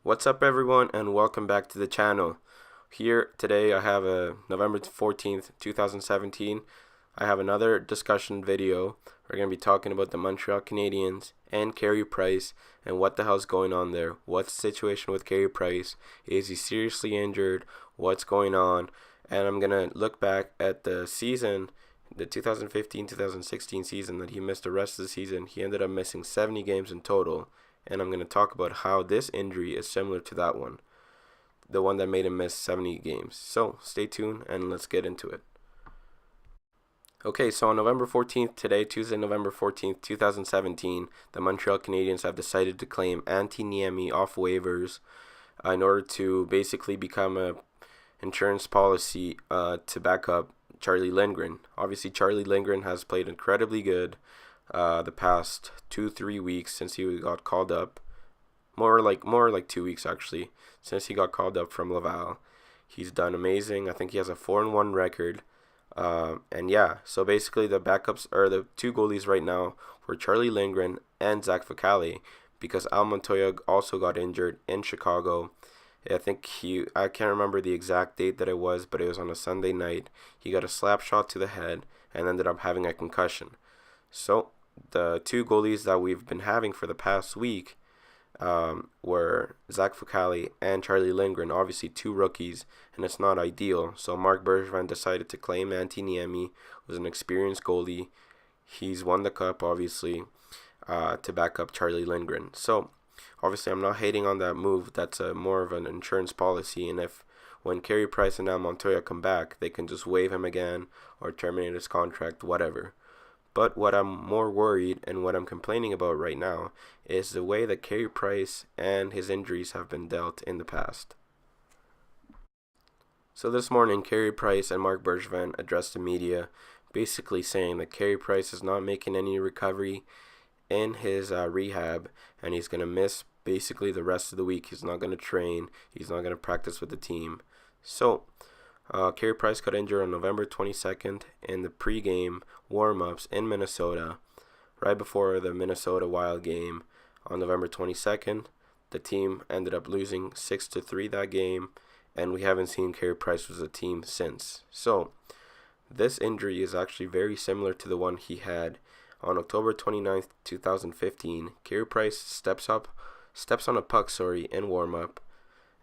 What's up, everyone, and welcome back to the channel. Here today I have a November 14th, 2017. I have another discussion video. We're going to be talking about the Montreal Canadiens and Carey Price and what the hell's going on there. What's the situation with Carey Price? Is he seriously injured? What's going on? And I'm going to look back at the season, the 2015-2016 season that he missed the rest of the season. He ended up missing 70 games in total. And I'm going to talk about how this injury is similar to that one, the one that made him miss 70 games. So stay tuned and let's get into it. Okay, so on November 14th, today, Tuesday, November 14th, 2017, the Montreal Canadiens have decided to claim Antti Niemi off waivers in order to basically become a insurance policy to back up Charlie Lindgren. Obviously, Charlie Lindgren has played incredibly good the past 2-3 weeks since he got called up. More like 2 weeks actually, since he got called up from Laval. He's done amazing. I think he has a 4-1 record. And yeah, so basically the backups are the two goalies right now were Charlie Lindgren and Zach Fucale, because Al Montoya also got injured in Chicago. I can't remember the exact date that it was, but it was on a Sunday night. He got a slap shot to the head and ended up having a concussion. So the two goalies that we've been having for the past week were Zach Fucale and Charlie Lindgren, obviously two rookies, and it's not ideal. So Marc Bergevin decided to claim Antti Niemi, who's an experienced goalie. He's won the cup, obviously, to back up Charlie Lindgren. So obviously I'm not hating on that move. That's more of an insurance policy, and if when Carey Price and now Montoya come back, they can just waive him again or terminate his contract, whatever. But what I'm more worried and what I'm complaining about right now is the way that Carey Price and his injuries have been dealt in the past. So this morning, Carey Price and Marc Bergevin addressed the media, basically saying that Carey Price is not making any recovery in his rehab, and he's going to miss basically the rest of the week. He's not going to train. He's not going to practice with the team. So Carey Price got injured on November 22nd in the pregame warm-ups in Minnesota, right before the Minnesota Wild game on November 22nd. The team ended up losing 6-3 that game, and we haven't seen Carey Price with the team since. So this injury is actually very similar to the one he had on October 29th, 2015. Carey Price steps on a puck, in warm-up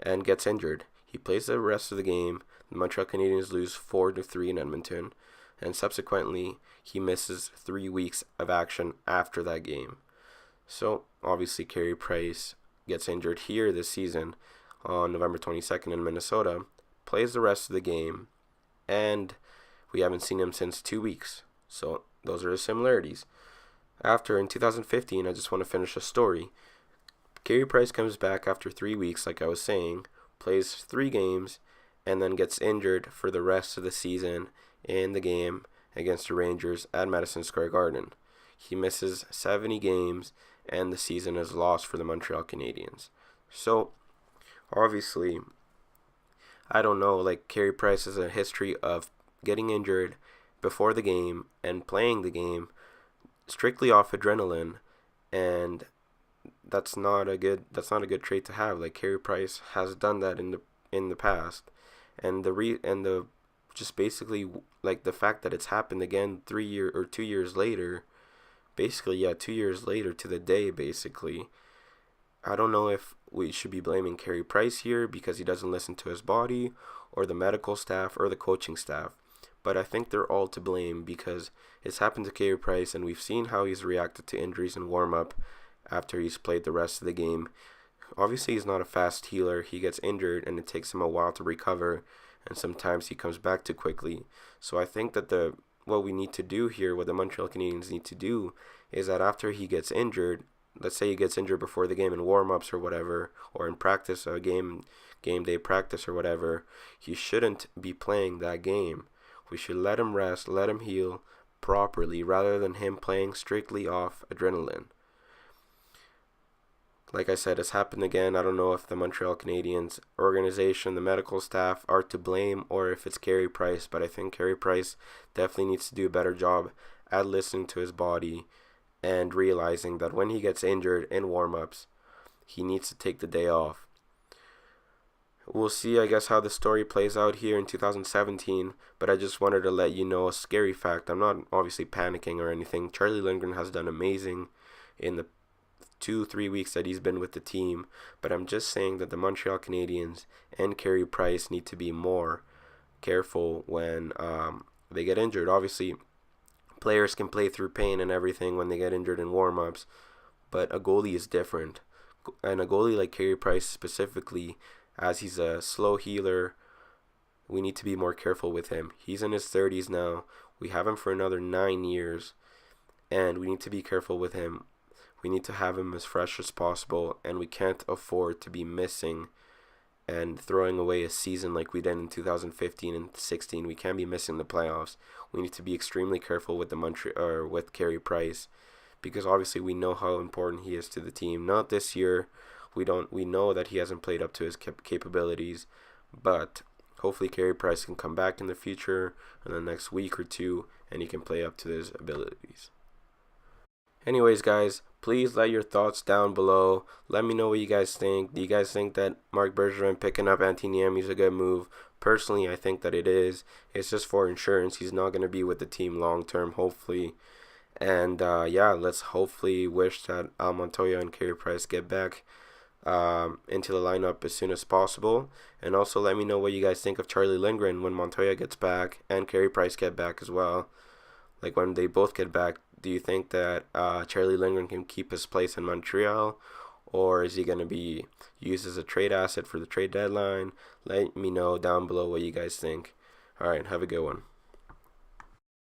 and gets injured. He plays the rest of the game. The Montreal Canadiens lose 4-3 in Edmonton, and subsequently he misses 3 weeks of action after that game. So obviously Carey Price gets injured here this season on November 22nd in Minnesota, plays the rest of the game, and we haven't seen him since 2 weeks. So those are the similarities. After, in 2015, I just want to finish a story. Carey Price comes back after 3 weeks, like I was saying, plays 3 games, and then gets injured for the rest of the season in the game against the Rangers at Madison Square Garden. He misses 70 games, and the season is lost for the Montreal Canadiens. So, obviously, I don't know, Carey Price has a history of getting injured before the game and playing the game strictly off adrenaline, and that's not a good trait to have. Carey Price has done that in the past, and just basically the fact that it's happened again 2 years later, basically 2 years later to the day, basically. I don't know if we should be blaming Carey Price here because he doesn't listen to his body, or the medical staff, or the coaching staff. But I think they're all to blame because it's happened to Carey Price, and we've seen how he's reacted to injuries in warm-up after he's played the rest of the game. Obviously, he's not a fast healer. He gets injured, and it takes him a while to recover, and sometimes he comes back too quickly. So I think that what we need to do here, what the Montreal Canadiens need to do, is that after he gets injured, let's say he gets injured before the game in warm-ups or whatever, or in practice, a game day practice or whatever, he shouldn't be playing that game. We should let him rest, let him heal properly, rather than him playing strictly off adrenaline. Like I said, it's happened again. I don't know if the Montreal Canadiens organization, the medical staff are to blame, or if it's Carey Price, but I think Carey Price definitely needs to do a better job at listening to his body and realizing that when he gets injured in warm-ups, he needs to take the day off. we'll see, I guess, how the story plays out here in 2017. But I just wanted to let you know a scary fact. I'm not obviously panicking or anything. Charlie Lindgren has done amazing in the 2-3 weeks that he's been with the team. But I'm just saying that the Montreal Canadiens and Carey Price need to be more careful when they get injured. Obviously, players can play through pain and everything when they get injured in warm-ups, but a goalie is different. And a goalie like Carey Price specifically, as he's a slow healer, we need to be more careful with him. He's in his 30s now. We have him for another 9 years, and we need to be careful with him. We need to have him as fresh as possible, and we can't afford to be missing and throwing away a season like we did in 2015 and 16. We can't be missing the playoffs. We need to be extremely careful with with Carey Price, because obviously we know how important he is to the team. Not this year. We know that he hasn't played up to his capabilities, but hopefully Carey Price can come back in the future in the next week or two, and he can play up to his abilities. Anyways, guys, please let your thoughts down below. Let me know what you guys think. Do you guys think that Marc Bergevin picking up Antiniemi is a good move? Personally, I think that it is. It's just for insurance. He's not going to be with the team long term, hopefully. And yeah, let's hopefully wish that Montoya and Carey Price get back into the lineup as soon as possible. And also let me know what you guys think of Charlie Lindgren when Montoya gets back and Carey Price get back as well. Like when they both get back, do you think that Charlie Lindgren can keep his place in Montreal, or is he going to be used as a trade asset for the trade deadline? Let me know down below what you guys think. All right, have a good one.